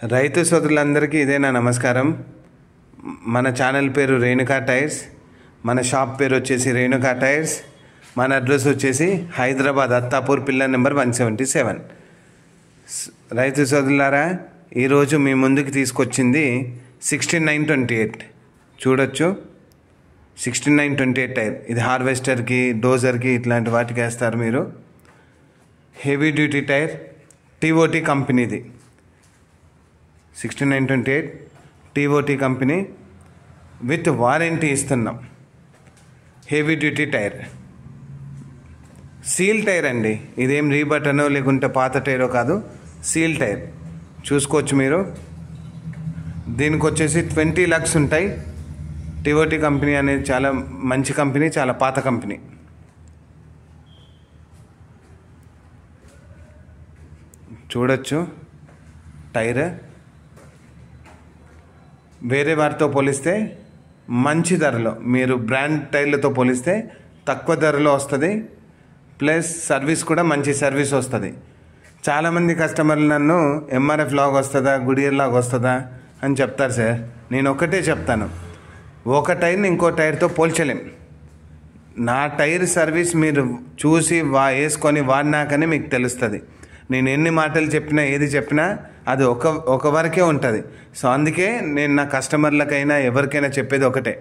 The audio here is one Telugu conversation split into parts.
రైతు సోదరులందరికీ ఇదే నా నమస్కారం. మన ఛానల్ పేరు రేణుకా టైర్స్, మన షాప్ పేరు వచ్చేసి రేణుకా టైర్స్, మన అడ్రస్ వచ్చేసి హైదరాబాద్ అత్తాపూర్ పిల్లర్ నెంబర్ 177. రైతు సోదరులారా, ఈరోజు మీ ముందుకు తీసుకొచ్చింది 6928. చూడొచ్చు, 6928 టైర్. ఇది హార్వెస్టర్కి, డోజర్కి ఇట్లాంటి వాటికి వేస్తారు మీరు. హెవీ డ్యూటీ టైర్, టీఓటీ కంపెనీది. 6928 టీఓటీ కంపెనీ విత్ వారంటీ ఇస్తున్నాం. Heavy duty tyre, seal tyre అండి. ఇదేం రీబటనో లేకుంటే పాత టైరో కాదు, సీల్ టైర్. చూసుకోవచ్చు మీరు. దీనికి వచ్చేసి 20 lakhs ఉంటాయి. టీఓటీ కంపెనీ అనేది చాలా మంచి కంపెనీ, చాలా పాత కంపెనీ. చూడొచ్చు టైర్. వేరే వారితో పోలిస్తే మంచి ధరలో, మీరు బ్రాండ్ టైర్లతో పోలిస్తే తక్కువ ధరలో వస్తుంది. ప్లస్ సర్వీస్ కూడా మంచి సర్వీస్ వస్తుంది. చాలామంది కస్టమర్లు నన్ను ఎంఆర్ఎఫ్ లాగా వస్తుందా, గుడియర్ లాగా వస్తుందా అని చెప్తారు సార్. నేను ఒకటే చెప్తాను, ఒక టైర్ని ఇంకో టైర్తో పోల్చలేం. నా టైర్ సర్వీస్ మీరు చూసి వేసుకొని వాడినాకనే మీకు తెలుస్తుంది. నేను ఎన్ని మాటలు చెప్పినా, ఏది చెప్పినా అది ఒక వరకే ఉంటుంది. సో అందుకే నేను నా కస్టమర్లకైనా ఎవరికైనా చెప్పేది ఒకటే,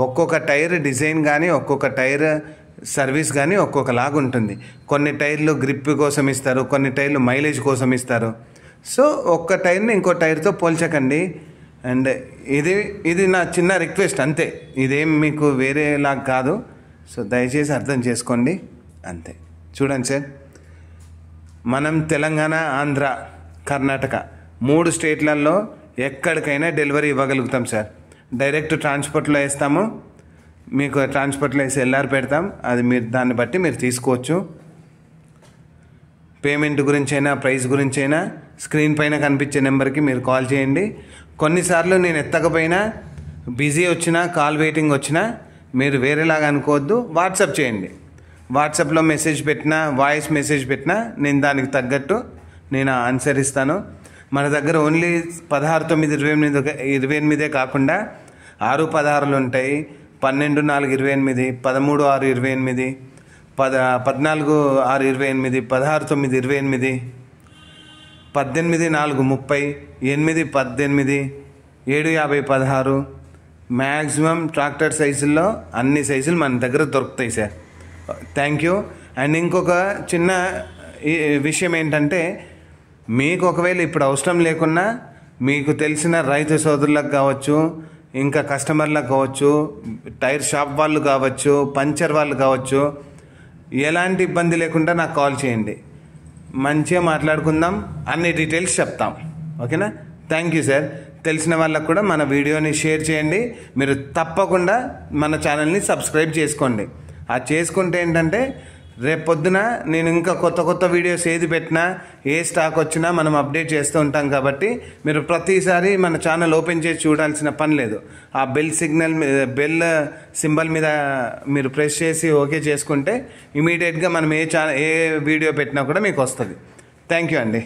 ఒక్కొక్క టైర్ డిజైన్ కానీ, ఒక్కొక్క టైర్ సర్వీస్ కానీ ఒక్కొక్కలాగా ఉంటుంది. కొన్ని టైర్లు గ్రిప్ కోసం ఇస్తారు, కొన్ని టైర్లు మైలేజ్ కోసం ఇస్తారు. సో ఒక్క టైర్ని ఇంకో టైర్తో పోల్చకండి. అండ్ ఇది నా చిన్న రిక్వెస్ట్ అంతే. ఇదేం మీకు వేరేలాగా కాదు. సో దయచేసి అర్థం చేసుకోండి అంతే. చూడండి సార్, మనం తెలంగాణ, ఆంధ్ర, కర్ణాటక 3 స్టేట్లలో ఎక్కడికైనా డెలివరీ ఇవ్వగలుగుతాం సార్. డైరెక్ట్ ట్రాన్స్పోర్ట్లో వేస్తాము. మీకు ట్రాన్స్పోర్ట్లో వేసి ఎల్ఆర్ పెడతాం. అది మీరు దాన్ని బట్టి మీరు తీసుకోవచ్చు. పేమెంట్ గురించైనా, ప్రైస్ గురించైనా స్క్రీన్ పైన కనిపించే నెంబర్కి మీరు కాల్ చేయండి. కొన్నిసార్లు నేను ఎత్తకపోయినా, బిజీ వచ్చినా, కాల్ వెయిటింగ్ వచ్చినా మీరు వేరేలాగా అనుకోవద్దు. వాట్సాప్ చేయండి. వాట్సాప్లో మెసేజ్ పెట్టినా, వాయిస్ మెసేజ్ పెట్టినా నేను దానికి తగ్గట్టు నేను ఆన్సర్ ఇస్తాను. మన దగ్గర ఓన్లీ 16/9/28 కాకుండా 6/16 ఉంటాయి, 12/4/28, 13/6/28, 14/6/28, 16/9/28, 18/4/30, 8/18, 7/50/16. మ్యాక్సిమం ట్రాక్టర్ సైజుల్లో అన్ని సైజులు మన దగ్గర దొరుకుతాయి సార్. Thank you. అండ్ ఇంకొక చిన్న విషయం ఏంటంటే, మీకు ఒకవేళ ఇప్పుడు అవసరం లేకున్నా మీకు తెలిసిన రైతు సోదరులకు కావచ్చు, ఇంకా కస్టమర్లకు కావచ్చు, టైర్ షాప్ వాళ్ళు కావచ్చు, పంచర్ వాళ్ళు కావచ్చు, ఎలాంటి ఇబ్బంది లేకుండా నాకు కాల్ చేయండి. మంచిగా మాట్లాడుకుందాం, అన్ని డీటెయిల్స్ చెప్తాం. ఓకేనా? Thank you sir. తెలిసిన వాళ్ళకు కూడా మన వీడియోని షేర్ చేయండి. మీరు తప్పకుండా మన ఛానల్ని సబ్స్క్రైబ్ చేసుకోండి. అది చేసుకుంటే ఏంటంటే రేపొద్దున నేను ఇంకా కొత్త వీడియోస్ ఏది పెట్టినా, ఏ స్టాక్ వచ్చినా మనం అప్డేట్ చేస్తూ ఉంటాం. కాబట్టి మీరు ప్రతిసారి మన ఛానల్ ఓపెన్ చేసి చూడాల్సిన పని లేదు. ఆ బెల్ సింబల్ మీద మీరు ప్రెస్ చేసి ఓకే చేసుకుంటే ఇమీడియట్గా మనం ఏ వీడియో పెట్టినా కూడా మీకు వస్తుంది. థ్యాంక్ యూ అండి.